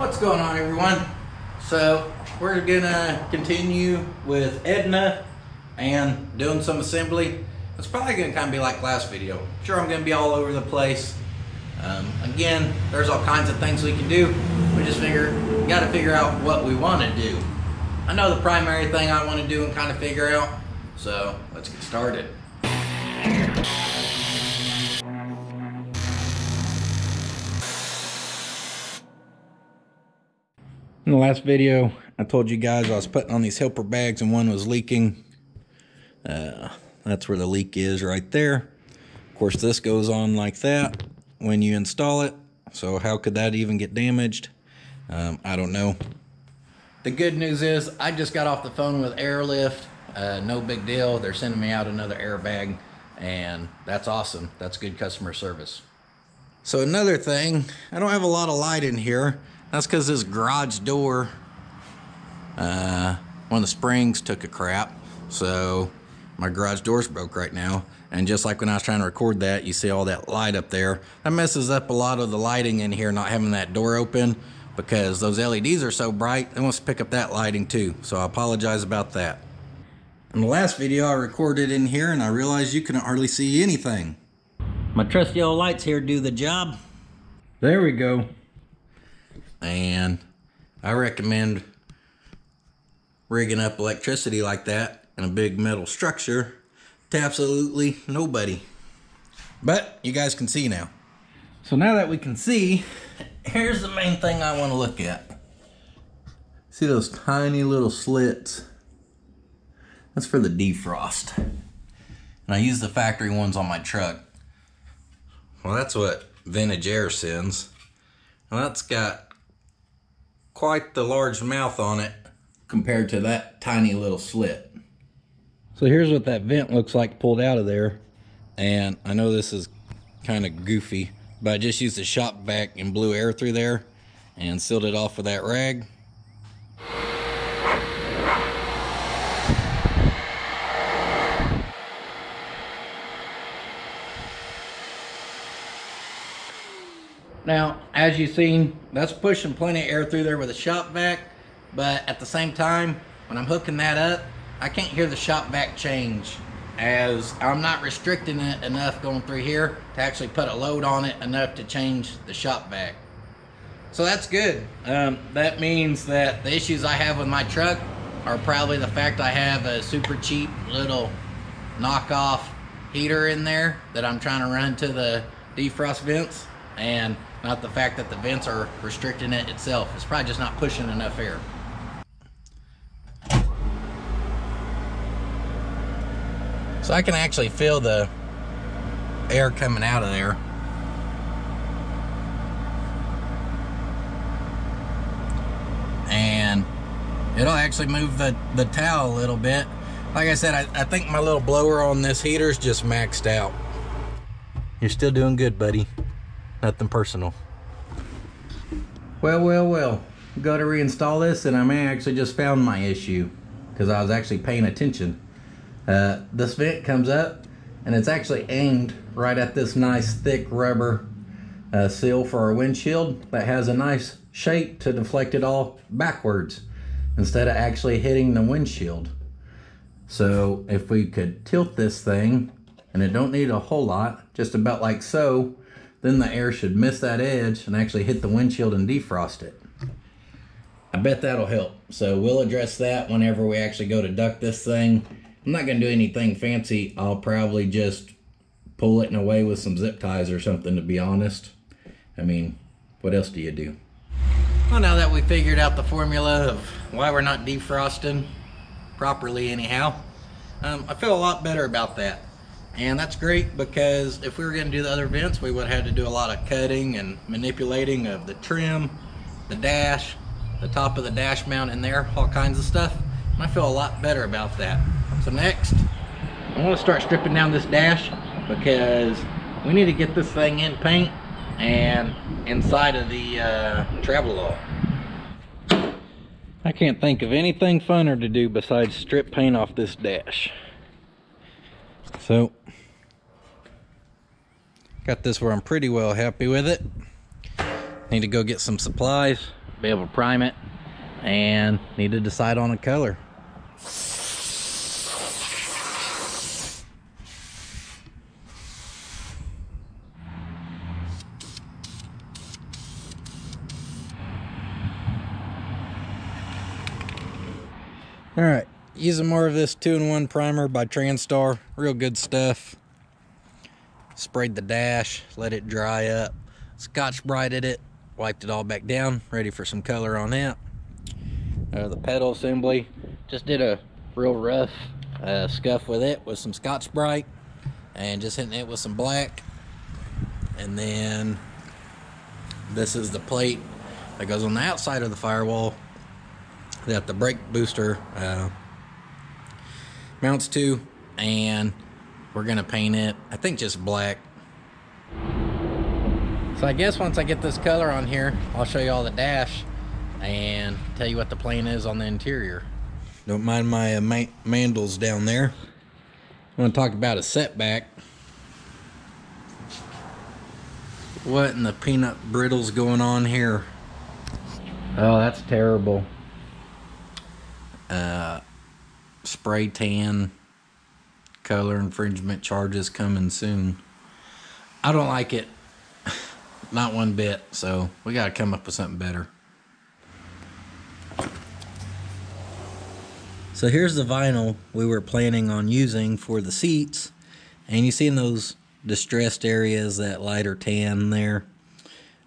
What's going on, everyone? So we're gonna continue with Edna and doing some assembly. It's probably gonna kind of be like last video. Sure, I'm gonna be all over the place. Again, there's all kinds of things we can do. We just gotta figure out what we want to do. I know the primary thing I want to do and kind of figure out. So let's get started. In the last video, I told you guys I was putting on these helper bags and one was leaking. That's where the leak is right there. Of course, this goes on like that when you install it. So how could that even get damaged? I don't know. The good news is I just got off the phone with Airlift. No big deal. They're sending me out another airbag, and that's awesome. That's good customer service. So another thing, I don't have a lot of light in here. That's because this garage door, one of the springs took a crap, so my garage door's broke right now. And just like when I was trying to record that, you see all that light up there. That messes up a lot of the lighting in here, not having that door open, because those LEDs are so bright, it wants to pick up that lighting too. So I apologize about that. In the last video I recorded in here and I realized you couldn't hardly see anything. My trusty old lights here do the job. There we go. And I recommend rigging up electricity like that in a big metal structure to absolutely nobody. But you guys can see now. So now that we can see, here's the main thing I want to look at. See those tiny little slits? That's for the defrost. And I use the factory ones on my truck. Well, that's what Vintage Air sends. Well, that's got quite the large mouth on it compared to that tiny little slit. So here's what that vent looks like pulled out of there. And I know this is kind of goofy, but I just used the shop vac and blew air through there and sealed it off with that rag. Now, as you've seen, that's pushing plenty of air through there with a shop vac, but at the same time, when I'm hooking that up, I can't hear the shop vac change, as I'm not restricting it enough going through here to actually put a load on it enough to change the shop vac. So that's good. That means that the issues I have with my truck are probably the fact I have a super cheap little knockoff heater in there that I'm trying to run to the defrost vents, and not the fact that the vents are restricting it itself. It's probably just not pushing enough air. So I can actually feel the air coming out of there. And it'll actually move the towel a little bit. Like I said, I think my little blower on this heater is just maxed out. You're still doing good, buddy. Nothing personal. Well. Got to reinstall this, and I may actually just found my issue because I was actually paying attention. This vent comes up, and it's actually aimed right at this nice thick rubber seal for our windshield that has a nice shape to deflect it all backwards instead of actually hitting the windshield. So if we could tilt this thing, and it don't need a whole lot, just about like so, then the air should miss that edge and actually hit the windshield and defrost it. I bet that'll help. So we'll address that whenever we actually go to duct this thing. I'm not gonna do anything fancy. I'll probably just pull it in a way with some zip ties or something, to be honest. I mean, what else do you do? Well, now that we figured out the formula of why we're not defrosting properly anyhow, I feel a lot better about that. And that's great, because if we were going to do the other vents, we would have had to do a lot of cutting and manipulating of the trim, the dash, the top of the dash mount in there, all kinds of stuff. And I feel a lot better about that. So next, I want to start stripping down this dash, because we need to get this thing in paint and inside of the TRAVELALL. I can't think of anything funner to do besides strip paint off this dash. So got this where I'm pretty well happy with it. need to go get some supplies, be able to prime it, and need to decide on a color. All right, using more of this 2-in-1 primer by Transtar. Real good stuff. Sprayed the dash, let it dry up, Scotch Brighted it, wiped it all back down, ready for some color on that. The pedal assembly, just did a real rough scuff with it with some Scotch Brite and just hitting it with some black. And then this is the plate that goes on the outside of the firewall that the brake booster mounts to, and we're gonna paint it, I think, just black. So I guess once I get this color on here, I'll show you all the dash and tell you what the plan is on the interior. Don't mind my mandals down there. I want to talk about a setback. What in the peanut brittle's going on here? Oh, that's terrible. Spray tan color infringement charges coming soon. I don't like it, not one bit, so we gotta come up with something better. So here's the vinyl we were planning on using for the seats, and you see in those distressed areas that lighter tan there,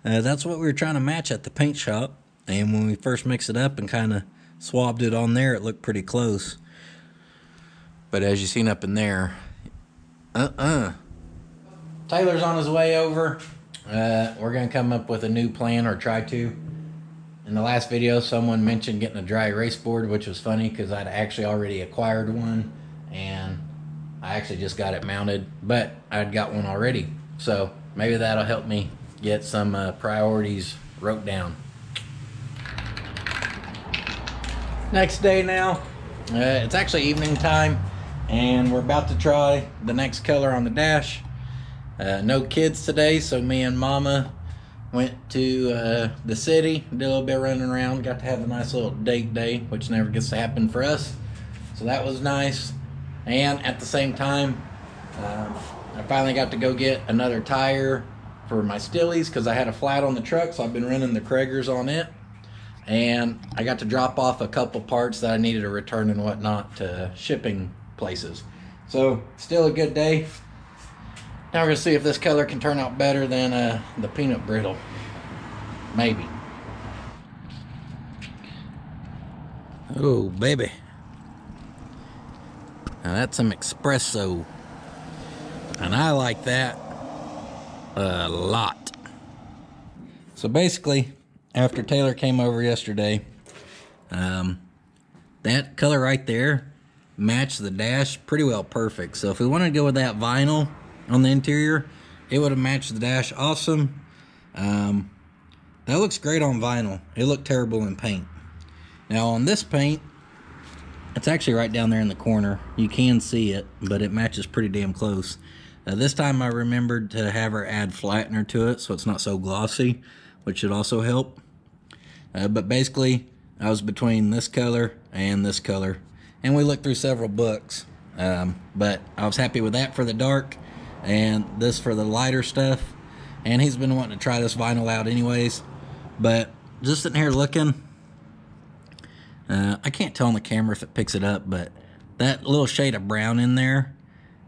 that's what we were trying to match at the paint shop. And when we first mixed it up and kind of swabbed it on there, it looked pretty close. But as you seen up in there, Taylor's on his way over. We're gonna come up with a new plan, or try to. In the last video, someone mentioned getting a dry erase board, which was funny because I'd actually already acquired one, and I actually just got it mounted, but I'd got one already. So maybe that'll help me get some priorities wrote down. Next day now, it's actually evening time, and we're about to try the next color on the dash. No kids today, so me and Mama went to the city, did a little bit of running around, got to have a nice little date day, which never gets to happen for us. So that was nice. And at the same time, I finally got to go get another tire for my Stillies because I had a flat on the truck, so I've been running the Kragers on it. And I got to drop off a couple parts that I needed to return and whatnot to shipping places. So still a good day. Now we're gonna see if this color can turn out better than the peanut brittle. Maybe. Oh, baby. Now that's some espresso. And I like that a lot. So basically, after Taylor came over yesterday, that color right there matched the dash pretty well perfect. So if we wanted to go with that vinyl on the interior, it would have matched the dash awesome. That looks great on vinyl. It looked terrible in paint. Now on this paint, it's actually right down there in the corner. You can see it, but it matches pretty damn close. This time I remembered to have her add flattener to it so it's not so glossy, which should also help. But basically, I was between this color and this color, and we looked through several books. But I was happy with that for the dark, and this for the lighter stuff. And he's been wanting to try this vinyl out anyways. But just sitting here looking, I can't tell on the camera if it picks it up, but that little shade of brown in there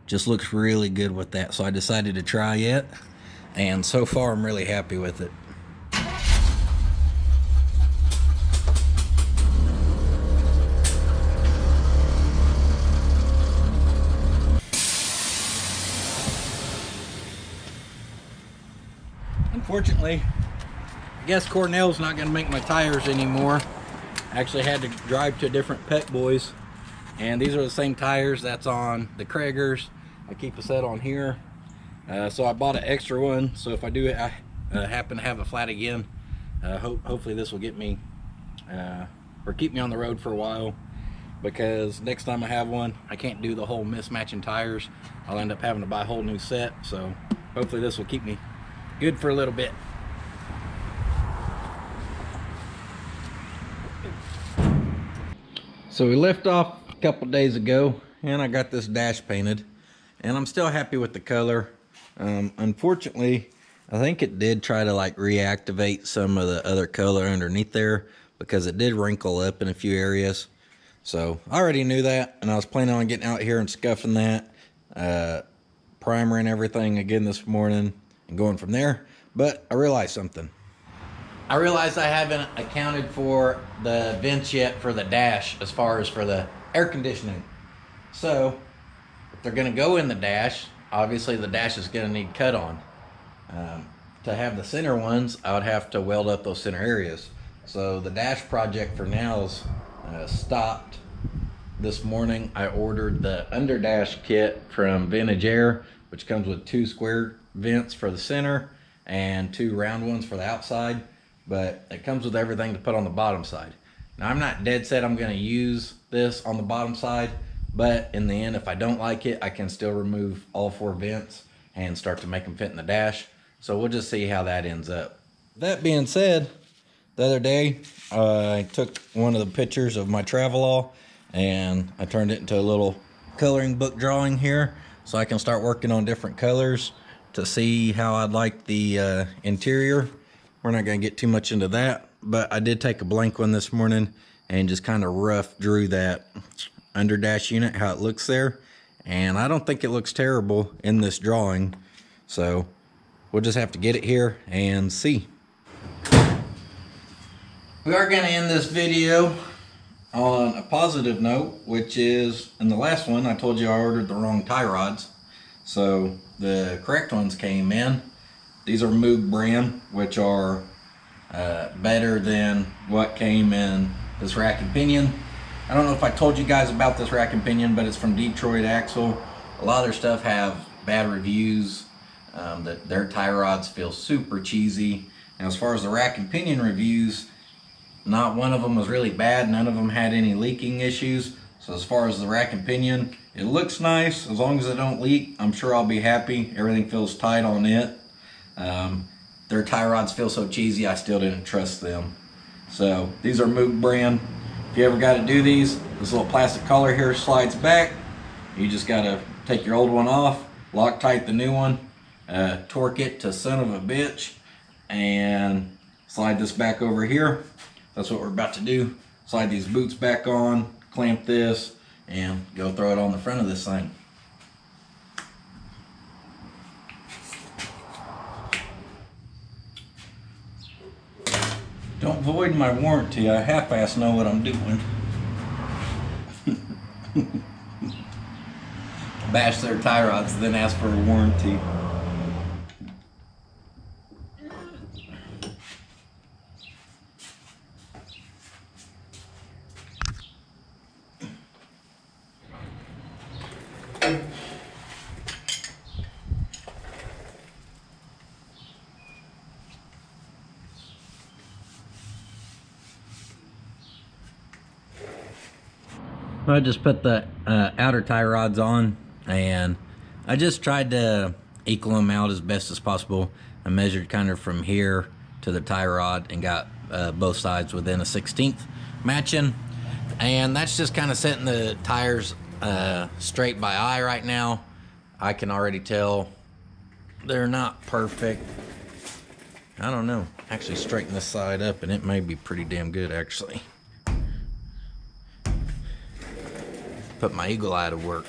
just looks really good with that. So I decided to try it, and so far I'm really happy with it. Unfortunately, I guess Cornell's not going to make my tires anymore. I actually had to drive to a different Pet Boys, and these are the same tires that's on the Kragers. I keep a set on here, so I bought an extra one, so if I do happen to have a flat again, hopefully this will get me or keep me on the road for a while, because next time I have one, I can't do the whole mismatching tires. I'll end up having to buy a whole new set, so hopefully this will keep me good for a little bit. So we left off a couple days ago, and I got this dash painted, and I'm still happy with the color. Unfortunately, I think it did try to like reactivate some of the other color underneath there because it did wrinkle up in a few areas. So I already knew that, and I was planning on getting out here and scuffing that, primer and everything again this morning and going from there. But I realized something. I realized I haven't accounted for the vents yet for the dash as far as for the air conditioning. So if they're going to go in the dash, obviously the dash is going to need cut on. To have the center ones, I would have to weld up those center areas. So the dash project for now is stopped. This morning I ordered the under dash kit from Vintage Air, which comes with 2 square vents for the center and 2 round ones for the outside. But it comes with everything to put on the bottom side. Now I'm not dead set I'm going to use this on the bottom side, but in the end, if I don't like it, I can still remove all 4 vents and start to make them fit in the dash. So we'll just see how that ends up. That being said, the other day I took one of the pictures of my TRAVELALL and I turned it into a little coloring book drawing here so I can start working on different colors to see how I'd like the interior. We're not going to get too much into that, but I did take a blank one this morning and just kind of rough drew that under dash unit, how it looks there. And I don't think it looks terrible in this drawing. So we'll just have to get it here and see. We are going to end this video on a positive note, which is in the last one I told you I ordered the wrong tie rods. So the correct ones came in. These are Moog brand, which are better than what came in this rack and pinion. I don't know if I told you guys about this rack and pinion, but it's from Detroit Axle. A lot of their stuff have bad reviews. That their tie rods feel super cheesy. And as far as the rack and pinion reviews, not one of them was really bad. None of them had any leaking issues. So as far as the rack and pinion, it looks nice. As long as it don't leak, I'm sure I'll be happy. Everything feels tight on it. Their tie rods feel so cheesy, I still didn't trust them. So these are Moog brand. If you ever got to do these, this little plastic collar here slides back. You just got to take your old one off, lock tight the new one, torque it to son of a bitch, and slide this back over here. That's what we're about to do. Slide these boots back on, clamp this, and go throw it on the front of this thing. Don't void my warranty. I half-ass know what I'm doing. Bash their tie rods, then ask for a warranty. I just put the outer tie rods on, and I just tried to equal them out as best as possible. I measured kind of from here to the tie rod and got both sides within a 1/16 matching. And that's just kind of setting the tires straight by eye right now. I can already tell they're not perfect. I don't know. Actually straighten this side up and it may be pretty damn good actually. Put my eagle eye to work.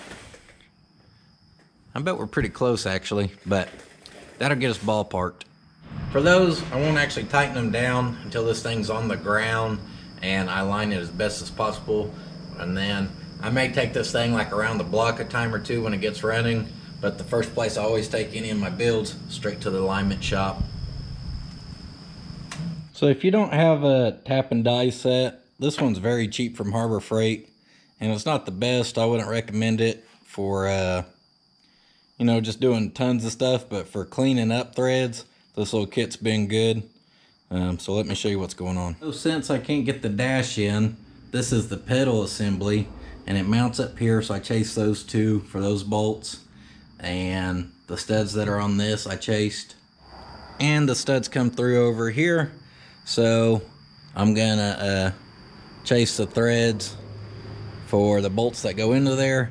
I bet we're pretty close actually, but that'll get us ballparked. For those, I won't actually tighten them down until this thing's on the ground and I line it as best as possible. And then I may take this thing like around the block a time or two when it gets running, but the first place I always take any of my builds straight to the alignment shop. So if you don't have a tap and die set, this one's very cheap from Harbor Freight. And it's not the best. I wouldn't recommend it for, you know, just doing tons of stuff. But for cleaning up threads, this little kit's been good. So let me show you what's going on. So since I can't get the dash in, this is the pedal assembly. And it mounts up here, so I chased those two for those bolts. And the studs that are on this, I chased. And the studs come through over here. So I'm gonna chase the threads for the bolts that go into there,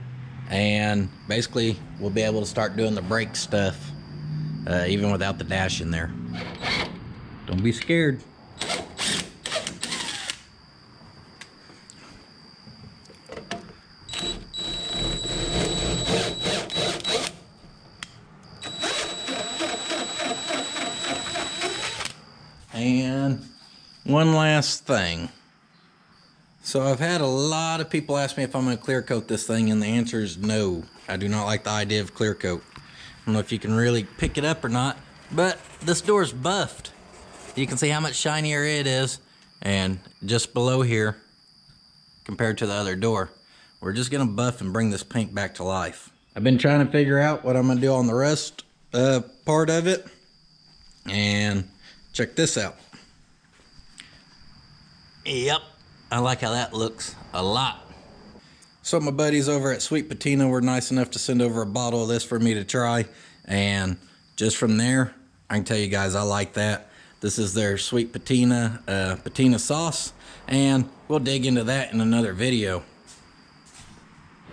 and basically we'll be able to start doing the brake stuff even without the dash in there. Don't be scared. And one last thing. So I've had a lot of people ask me if I'm going to clear coat this thing, and the answer is no. I do not like the idea of clear coat. I don't know if you can really pick it up or not, but this door is buffed. You can see how much shinier it is, and just below here compared to the other door. We're just going to buff and bring this paint back to life. I've been trying to figure out what I'm going to do on the rust part of it, and check this out. Yep, I like how that looks a lot. So my buddies over at Sweet Patina were nice enough to send over a bottle of this for me to try, and just from there, I can tell you guys I like that. This is their Sweet Patina patina sauce, and we'll dig into that in another video.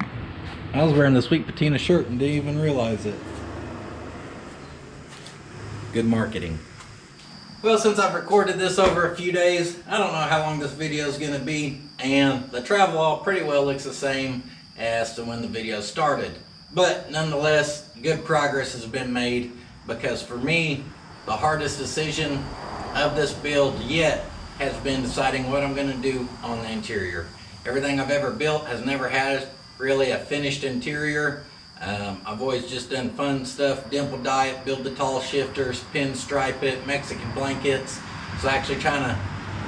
I was wearing the Sweet Patina shirt and didn't even realize it. Good marketing. Well, since I've recorded this over a few days, I don't know how long this video is going to be, and the TRAVELALL pretty well looks the same as to when the video started. But nonetheless, good progress has been made, because for me, the hardest decision of this build yet has been deciding what I'm going to do on the interior. Everything I've ever built has never had really a finished interior. I've always just done fun stuff, dimple dye it, build the tall shifters, pinstripe it, Mexican blankets. So actually trying to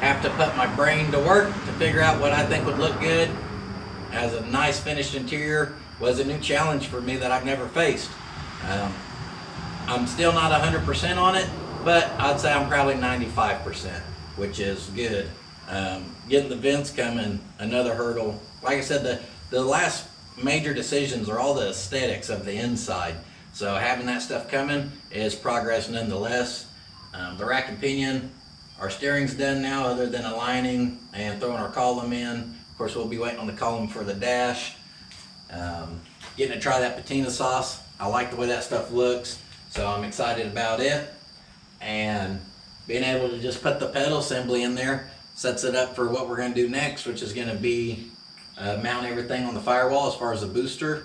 have to put my brain to work to figure out what I think would look good as a nice finished interior was a new challenge for me that I've never faced. I'm still not 100% on it, but I'd say I'm probably 95%, which is good. Getting the vents coming, another hurdle. Like I said, the last major decisions are all the aesthetics of the inside. So having that stuff coming is progress nonetheless. The rack and pinion, our steering's done now other than aligning and throwing our column in. Of course, we'll be waiting on the column for the dash. Getting to try that patina sauce. I like the way that stuff looks, so I'm excited about it. And being able to just put the pedal assembly in there sets it up for what we're going to do next, which is going to be mount everything on the firewall as far as the booster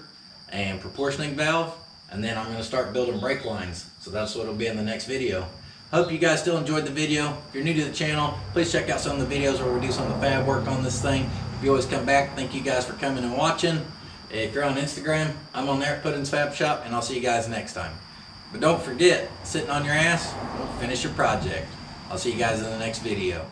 and proportioning valve, and then I'm going to start building brake lines. So that's what will be in the next video. Hope you guys still enjoyed the video. If you're new to the channel, please check out some of the videos where we do some of the fab work on this thing. If you always come back, thank you guys for coming and watching. If you're on Instagram, I'm on there at Puddin's Fab Shop, and I'll see you guys next time. But don't forget, sitting on your ass, don't finish your project. I'll see you guys in the next video.